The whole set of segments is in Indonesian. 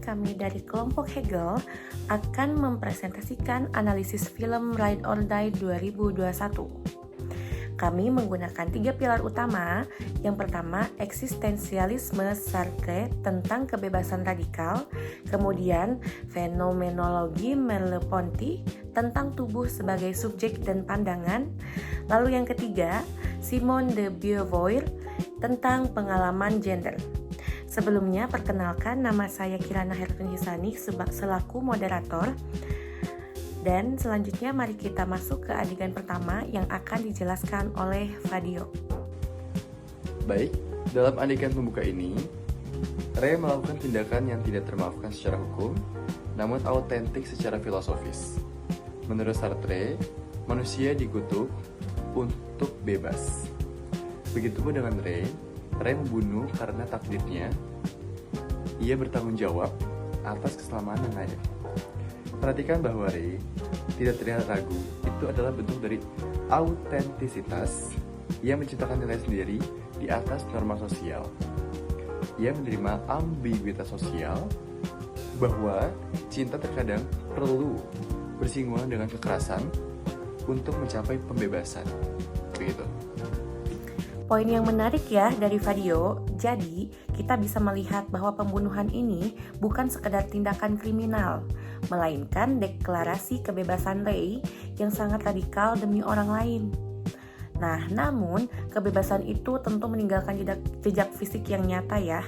kami dari kelompok Hegel akan mempresentasikan analisis film Ride or Die 2021. Kami menggunakan 3 pilar utama. Yang pertama, eksistensialisme Sartre tentang kebebasan radikal. Kemudian, fenomenologi Merleau-Ponty tentang tubuh sebagai subjek dan pandangan. Lalu yang ketiga, Simone de Beauvoir tentang pengalaman gender. Sebelumnya, perkenalkan, nama saya Kirana Hertun-Hisani selaku moderator. Dan selanjutnya mari kita masuk ke adegan pertama yang akan dijelaskan oleh Fadio. Baik, dalam adegan pembuka ini, Ray melakukan tindakan yang tidak termaafkan secara hukum, namun autentik secara filosofis. Menurut Sartre, manusia dikutuk untuk bebas. Begitupun dengan Ray membunuh karena takdirnya ia bertanggung jawab atas keselamatan yang lain. Perhatikan bahwa Ray tidak terlihat ragu, itu adalah bentuk dari autentisitas. Ia menciptakan nilai sendiri di atas norma sosial. Ia menerima ambiguitas sosial bahwa cinta terkadang perlu bersinggungan dengan kekerasan untuk mencapai pembebasan. Begitu. Poin yang menarik ya dari Fadio, jadi kita bisa melihat bahwa pembunuhan ini bukan sekedar tindakan kriminal, melainkan deklarasi kebebasan Ray yang sangat radikal demi orang lain. Nah, namun kebebasan itu tentu meninggalkan jejak fisik yang nyata ya.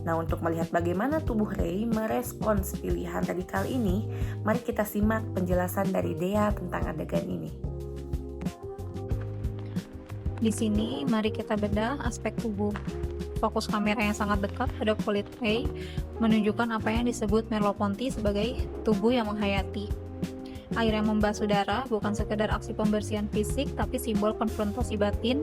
Nah, untuk melihat bagaimana tubuh Ray merespons pilihan radikal ini, mari kita simak penjelasan dari Dea tentang adegan ini. Di sini, mari kita bedah aspek tubuh. Fokus kamera yang sangat dekat pada kulit Ray menunjukkan apa yang disebut Merleau-Ponty sebagai tubuh yang menghayati. Air yang membasuh darah bukan sekedar aksi pembersihan fisik, tapi simbol konfrontasi batin.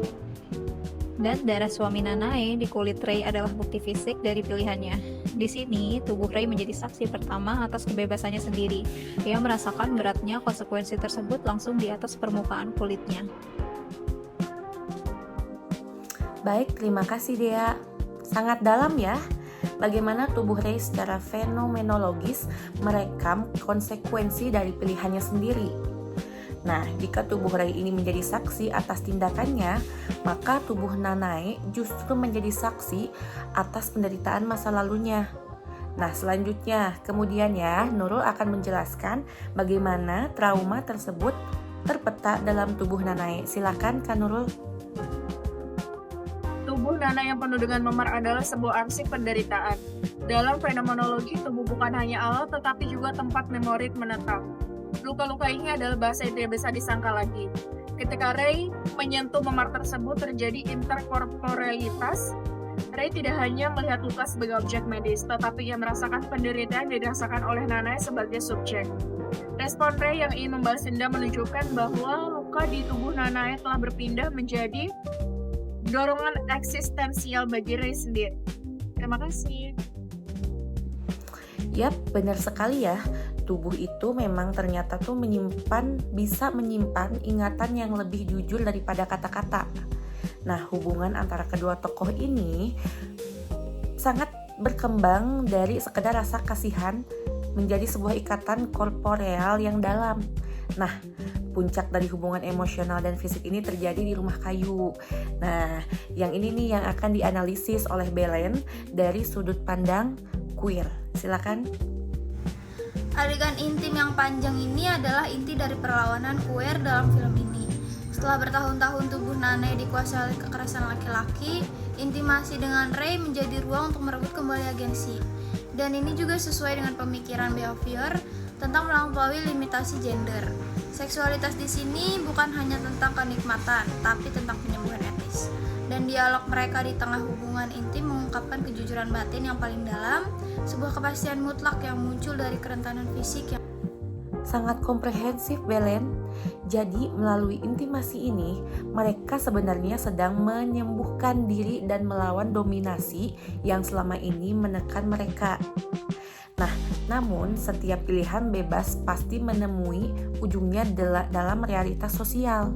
Dan darah suami Nanae di kulit Ray adalah bukti fisik dari pilihannya. Di sini, tubuh Ray menjadi saksi pertama atas kebebasannya sendiri. Ia merasakan beratnya konsekuensi tersebut langsung di atas permukaan kulitnya. Baik, terima kasih Dea. Sangat dalam ya, bagaimana tubuh Ray secara fenomenologis merekam konsekuensi dari pilihannya sendiri. Nah, jika tubuh Ray ini menjadi saksi atas tindakannya, maka tubuh Nanae justru menjadi saksi atas penderitaan masa lalunya. Nah, selanjutnya, kemudian ya, Nurul akan menjelaskan bagaimana trauma tersebut terpeta dalam tubuh Nanae. Silakan Kak Nurul. Tubuh Nanae yang penuh dengan memar adalah sebuah arsip penderitaan. Dalam fenomenologi, tubuh bukan hanya alat tetapi juga tempat memori menetap. Luka-luka ini adalah bahasa yang tidak bisa disangka lagi. Ketika Ray menyentuh memar tersebut, terjadi interkorporealitas. Ray tidak hanya melihat luka sebagai objek medis, tetapi ia merasakan penderitaan yang dirasakan oleh Nanae sebagai subjek. Respon Ray yang ingin membalas dendam menunjukkan bahwa luka di tubuh Nanae telah berpindah menjadi dorongan eksistensial bagi Ray sendiri. Terima kasih. Yap, benar sekali ya. Tubuh itu memang ternyata tuh bisa menyimpan ingatan yang lebih jujur daripada kata-kata. Nah, hubungan antara kedua tokoh ini sangat berkembang dari sekedar rasa kasihan menjadi sebuah ikatan korporeal yang dalam. Nah, puncak dari hubungan emosional dan fisik ini terjadi di rumah kayu. Nah, yang ini nih yang akan dianalisis oleh Belen dari sudut pandang queer. Silakan. Adegan intim yang panjang ini adalah inti dari perlawanan queer dalam film ini. Setelah bertahun-tahun tubuh Nanae dikuasai oleh kekerasan laki-laki, intimasi dengan Ray menjadi ruang untuk merebut kembali agensi. Dan ini juga sesuai dengan pemikiran Beauvoir tentang melampaui limitasi gender. Seksualitas di sini bukan hanya tentang kenikmatan, tapi tentang penyembuhan etis. Dan dialog mereka di tengah hubungan intim mengungkapkan kejujuran batin yang paling dalam, sebuah kepastian mutlak yang muncul dari kerentanan fisik yang sangat komprehensif, Belen. Jadi, melalui intimasi ini, mereka sebenarnya sedang menyembuhkan diri dan melawan dominasi yang selama ini menekan mereka. Nah, namun setiap pilihan bebas pasti menemui ujungnya dalam realitas sosial.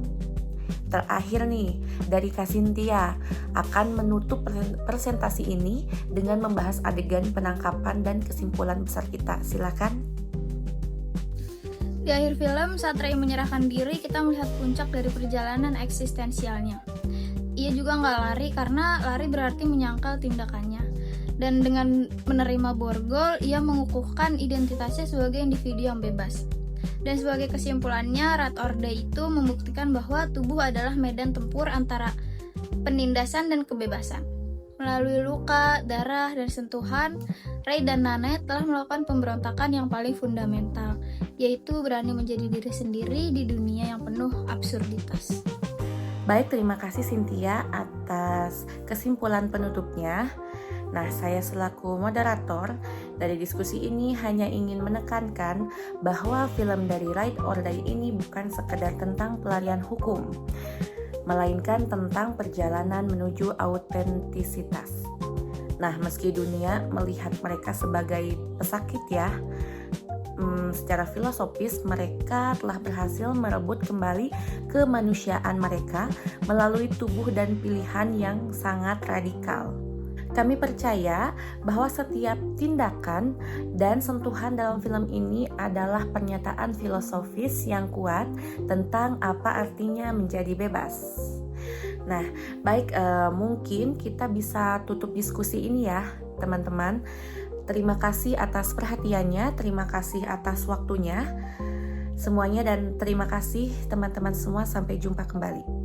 terakhir nih dari Kak Cynthia akan menutup presentasi ini dengan membahas adegan penangkapan dan kesimpulan besar kita. Silakan. Di akhir film, saat Ray menyerahkan diri, kita melihat puncak dari perjalanan eksistensialnya. Ia juga nggak lari karena lari berarti menyangkal tindakannya. Dan dengan menerima borgol, ia mengukuhkan identitasnya sebagai individu yang bebas. Dan sebagai kesimpulannya, Rat Orde itu membuktikan bahwa tubuh adalah medan tempur antara penindasan dan kebebasan. Melalui luka, darah, dan sentuhan, Ray dan Nanette telah melakukan pemberontakan yang paling fundamental, yaitu berani menjadi diri sendiri di dunia yang penuh absurditas. Baik, terima kasih Cynthia atas kesimpulan penutupnya. Nah, saya selaku moderator dari diskusi ini hanya ingin menekankan bahwa film dari Ride or Die ini bukan sekedar tentang pelarian hukum, melainkan tentang perjalanan menuju autentisitas. Nah, meski dunia melihat mereka sebagai pesakit ya, secara filosofis mereka telah berhasil merebut kembali kemanusiaan mereka melalui tubuh dan pilihan yang sangat radikal. Kami percaya bahwa setiap tindakan dan sentuhan dalam film ini adalah pernyataan filosofis yang kuat tentang apa artinya menjadi bebas. Nah, baik, mungkin kita bisa tutup diskusi ini ya, teman-teman. Terima kasih atas perhatiannya, terima kasih atas waktunya semuanya, dan terima kasih teman-teman semua. Sampai jumpa kembali.